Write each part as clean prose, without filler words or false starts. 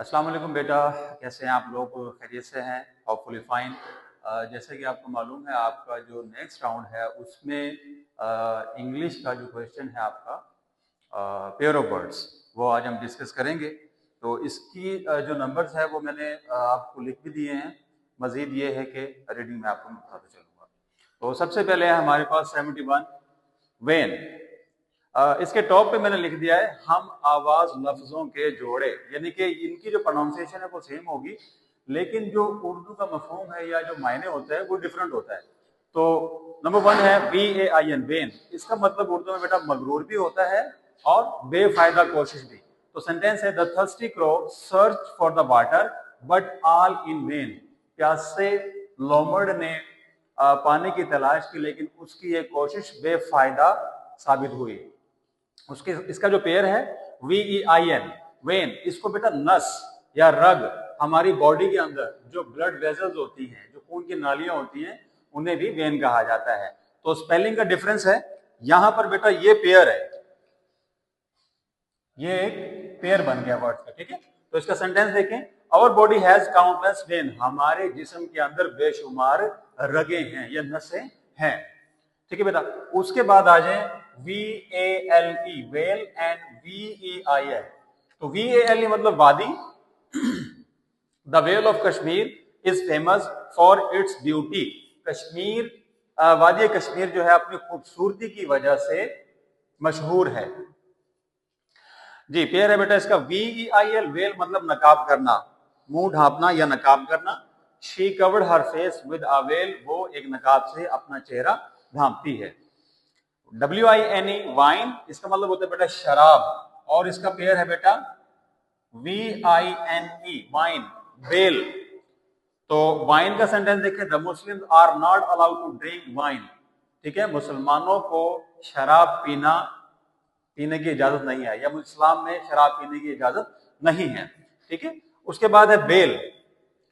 अस्सलाम वालेकुम बेटा, कैसे हैं आप लोग? खैरियत से हैं? Hopefully fine. जैसे कि आपको मालूम है, आपका जो नेक्स्ट राउंड है उसमें इंग्लिश का जो क्वेश्चन है आपका पेयर ऑफ वर्ड्स, वो आज हम डिस्कस करेंगे। तो इसकी जो नंबर्स है वो मैंने आपको लिख भी दिए हैं। मज़ीद ये है कि रीडिंग में आपको बताता चलूँगा। तो सबसे पहले है हमारे पास 71 वेन। इसके टॉप पे मैंने लिख दिया है हम आवाज लफ्जों के जोड़े, यानी कि इनकी जो प्रोनाउंसिएशन है वो सेम होगी, लेकिन जो उर्दू का मफहूम है या जो मायने होता है वो डिफरेंट होता है। तो नंबर 1 है VAIN, वेन। इसका मतलब उर्दू में बेटा मगरूर भी होता है और बेफायदा कोशिश भी। तो सेंटेंस है the thirsty crow search for the water but all in when. प्यासे लोमड़ ने पानी की तलाश की, लेकिन उसकी ये कोशिश बेफायदा साबित हुई। उसके इसका जो पेयर है VEIN, वेन, इसको बेटा नस या रग, हमारी बॉडी के अंदर जो ब्लड वेजल्स होती हैं, जो खून की नालियां होती हैं, उन्हें भी वेन कहा जाता है। तो स्पेलिंग का डिफरेंस है यहां पर बेटा, ये पेयर है, ये एक पेयर बन गया वर्ड का, ठीक है। तो इसका सेंटेंस देखें, our body has countless vein, हमारे जिस्म के अंदर बेशुमार रगे हैं या नसें हैं, ठीक है बेटा। उसके बाद आ जाए VALE, वेल, एंड VEIL। तो VALE मतलब वादी। The well of Kashmir is famous for its beauty. Kashmir, वादी कश्मीर जो है अपनी खूबसूरती की वजह से मशहूर है। जी, पेयर है बेटा इसका VEIL, वेल मतलब नकाब करना, मुंह ढांपना या नकाब करना। She covered her face with a well, वो एक नकाब से अपना चेहरा ढांपती है। WINE, वाइन, इसका मतलब होता है बेटा शराब, और इसका पेयर है बेटा VINE, वाइन, वेल। तो वाइन का सेंटेंस देखें, the Muslims are not allowed to drink wine, ठीक है, मुसलमानों को शराब पीने की इजाजत नहीं है, या इस्लाम में शराब पीने की इजाजत नहीं है, ठीक है। उसके बाद है बेल,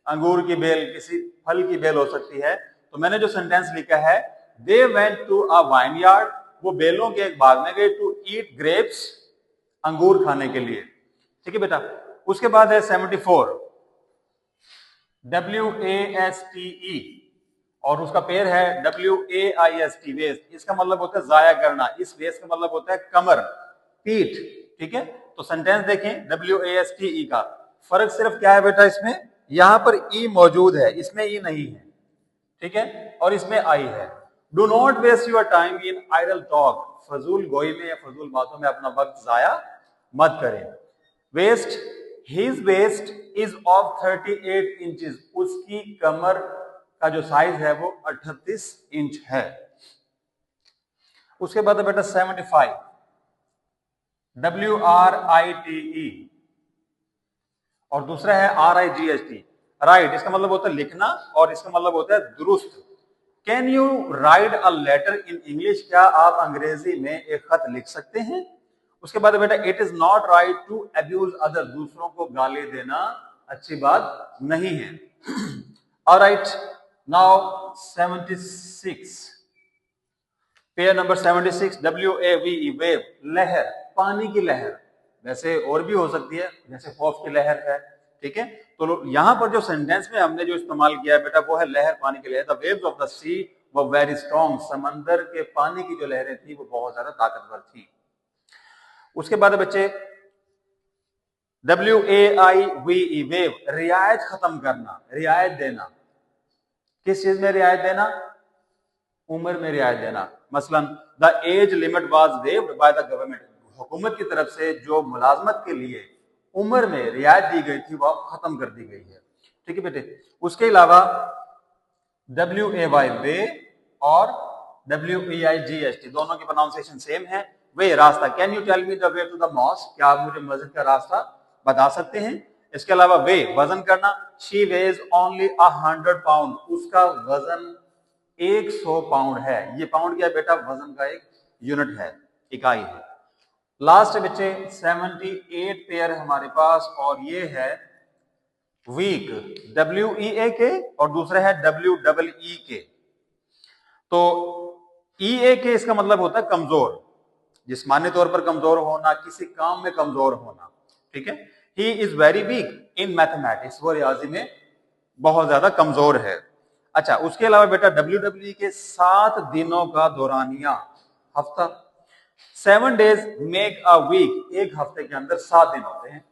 अंगूर की बेल, किसी फल की बेल हो सकती है। तो मैंने जो सेंटेंस लिखा है, they went to a vineyard, वो बेलों के एक बाग में गए, टू ईट ग्रेप्स, अंगूर खाने के लिए, ठीक है बेटा। उसके बाद है 74 WASTE, और उसका पेयर है WAIST, वेस्ट। इसका मतलब होता है जाया करना, इस वेस्ट का मतलब होता है कमर, पीठ, ठीक है। तो सेंटेंस देखें WASTE का, फर्क सिर्फ क्या है बेटा, इसमें यहां पर ई मौजूद है, इसमें ई नहीं है, ठीक है, और इसमें आई है। Do not waste your time in idle talk, फजूल गोई में या फजूल बातों में अपना वक्त जाया मत करें। Waste, his waist is of 38 inches, उसकी कमर का जो साइज है वो 38 इंच है। उसके बाद बेटा 75 WRITE, और दूसरा है RIGHT, राइट, इसका मतलब होता है लिखना, और इसका मतलब होता है दुरुस्त। Can you write a letter in English, क्या आप अंग्रेजी में एक खत लिख सकते हैं। उसके बाद बेटा it is not right to abuse other, दूसरों को गाली देना अच्छी बात नहीं है। Alright, now 76, pair number 76 WAVE, wave, लहर, पानी की लहर, वैसे और भी हो सकती है, जैसे खौफ की लहर है, ठीक है। तो यहां पर जो सेंटेंस में हमने जो इस्तेमाल किया है बेटा, वो है लहर, पानी की लहर। The waves of the sea were very strong, समंदर के पानी की जो लहरें थी वो बहुत ज्यादा ताकतवर थी। उसके बाद बच्चे WAIVE, वेव, रियायत खत्म करना, रियायत देना। किस चीज में रियायत देना? उम्र में रियायत देना। मसलन the age limit was waived by the government, हुकूमत की तरफ से जो मुलाजमत के लिए उम्र में रियायत दी गई थी वो खत्म कर दी गई है, ठीक है बेटे। उसके अलावा WAY, वे, और WEIGHT, दोनों की प्रोनाउंसिएशन सेम है। वे, रास्ता। Can you tell me the way to the mosque, क्या आप मुझे मस्जिद का रास्ता बता सकते हैं। इसके अलावा वे, वजन करना। शी वेज ओनली 100 पाउंड, उसका वजन 100 पाउंड है। ये पाउंड क्या है बेटा? वजन का एक यूनिट है, इकाई है। लास्ट बच्चे 78 पेयर है हमारे पास, और ये है वीक, WEAK, और दूसरा है WEEK। तो EAK इसका मतलब होता है कमजोर, जिस्मानी तौर पर कमजोर होना, किसी काम में कमजोर होना, ठीक है। He is very weak in mathematics, वो रियाजी में बहुत ज्यादा कमजोर है। अच्छा, उसके अलावा बेटा WWE के 7 दिनों का दौरानिया हफ्ता, 7 days मेक अ वीक, एक हफ्ते के अंदर 7 दिन होते हैं।